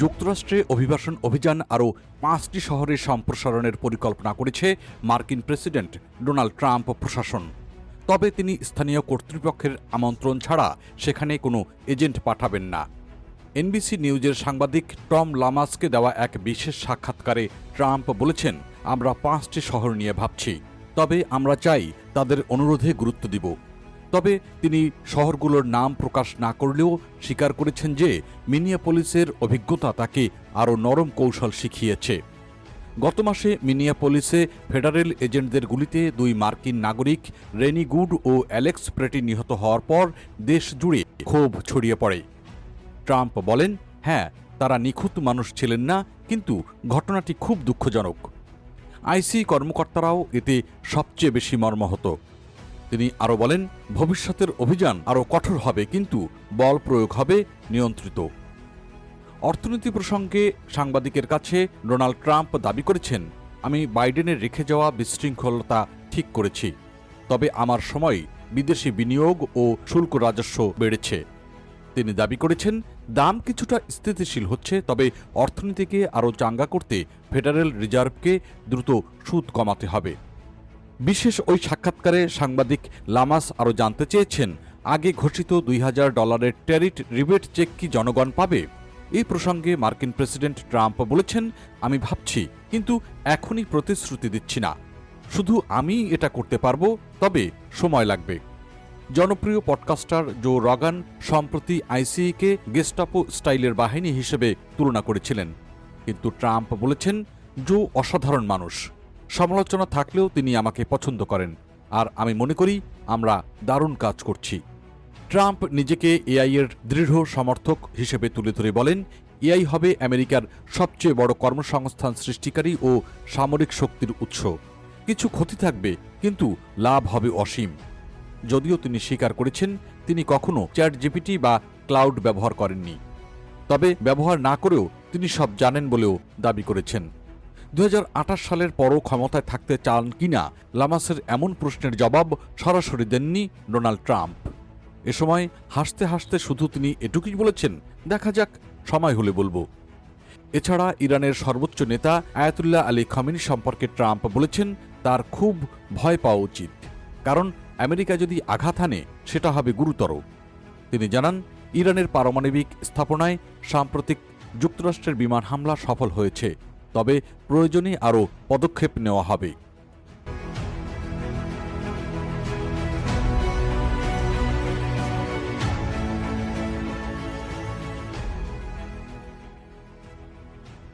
যুক্তরাষ্ট্রে অভিবাসন অভিযান আরও ৫টি শহরে সম্প্রসারণের পরিকল্পনা করেছে মার্কিন প্রেসিডেন্ট ডোনাল্ড ট্রাম্প প্রশাসন। তবে তিনি স্থানীয় কর্তৃপক্ষের আমন্ত্রণ ছাড়া সেখানে কোনো এজেন্ট পাঠাবেন না। এনবিসি নিউজের সাংবাদিক টম লামাসকে দেওয়া এক বিশেষ সাক্ষাৎকারে ট্রাম্প বলেছেন, আমরা ৫টি শহর নিয়ে ভাবছি, তবে আমরা চাই তাদের অনুরোধে গুরুত্ব দিব। তবে তিনি শহরগুলোর নাম প্রকাশ না করলেও স্বীকার করেছেন যে মিনিয়াপলিসের অভিজ্ঞতা তাকে আরও নরম কৌশল শিখিয়েছে। গত মাসে মিনিয়াপলিসে ফেডারেল এজেন্টদের গুলিতে ২ মার্কিন নাগরিক রেনি গুড ও অ্যালেক্স প্রেটি নিহত হওয়ার পর দেশ জুড়ে ক্ষোভ ছড়িয়ে পড়ে। ট্রাম্প বলেন, হ্যাঁ, তারা নিখুঁত মানুষ ছিলেন না, কিন্তু ঘটনাটি খুব দুঃখজনক। আইসি কর্মকর্তারাও এতে সবচেয়ে বেশি মর্মাহত। তিনি আরও বলেন, ভবিষ্যতের অভিযান আরও কঠোর হবে, কিন্তু বল প্রয়োগ হবে নিয়ন্ত্রিত। অর্থনীতি প্রসঙ্গে সাংবাদিকের কাছে ডোনাল্ড ট্রাম্প দাবি করেছেন, আমি বাইডেনের রেখে যাওয়া বিশৃঙ্খলতা ঠিক করেছি, তবে আমার সময় বিদেশি বিনিয়োগ ও শুল্ক রাজস্ব বেড়েছে। তিনি দাবি করেছেন, দাম কিছুটা স্থিতিশীল হচ্ছে, তবে অর্থনীতিকে আরও চাঙ্গা করতে ফেডারেল রিজার্ভকে দ্রুত সুদ কমাতে হবে। বিশেষ ওই সাক্ষাৎকারে সাংবাদিক লামাস আরও জানতে চেয়েছেন, আগে ঘোষিত $২,০০০ ট্যারিফ রিবেট চেক কি জনগণ পাবে? এই প্রসঙ্গে মার্কিন প্রেসিডেন্ট ট্রাম্প বলেছেন, আমি ভাবছি, কিন্তু এখনই প্রতিশ্রুতি দিচ্ছি না। শুধু আমি এটা করতে পারবো, তবে সময় লাগবে। জনপ্রিয় পডকাস্টার জো রগান সম্প্রতি আইসিইকে গেস্টাপো স্টাইলের বাহিনী হিসেবে তুলনা করেছিলেন, কিন্তু ট্রাম্প বলেছেন, জো অসাধারণ মানুষ। সমালোচনা থাকলেও তিনি আমাকে পছন্দ করেন, আর আমি মনে করি আমরা দারুণ কাজ করছি। ট্রাম্প নিজেকে এআই-এর দৃঢ় সমর্থক হিসেবে তুলে ধরে বলেন, এআই হবে আমেরিকার সবচেয়ে বড় কর্মসংস্থান সৃষ্টিকারী ও সামরিক শক্তির উৎস। কিছু ক্ষতি থাকবে, কিন্তু লাভ হবে অসীম। যদিও তিনি স্বীকার করেছেন, তিনি কখনো চ্যাটজিপিটি বা ক্লাউড ব্যবহার করেননি, তবে ব্যবহার না করেও তিনি সব জানেন বলেও দাবি করেছেন। ২০২৮ সালের পরও ক্ষমতায় থাকতে চান কিনা লামাসের এমন প্রশ্নের জবাব সরাসরি দেননি ডোনাল্ড ট্রাম্প। এ সময় হাসতে হাসতে শুধু তিনি এটুকুই বলেছেন, দেখা যাক, সময় হলে বলবো। এছাড়া ইরানের সর্বোচ্চ নেতা আয়াতুল্লাহ আলী খামেনি সম্পর্কে ট্রাম্প বলেছেন, তার খুব ভয় পাওয়া উচিত, কারণ আমেরিকা যদি আঘাত হানে সেটা হবে গুরুতর। তিনি জানান, ইরানের পারমাণবিক স্থাপনায় সাম্প্রতিক যুক্তরাষ্ট্রের বিমান হামলা সফল হয়েছে, তবে প্রয়োজনে আরও পদক্ষেপ নেওয়া হবে।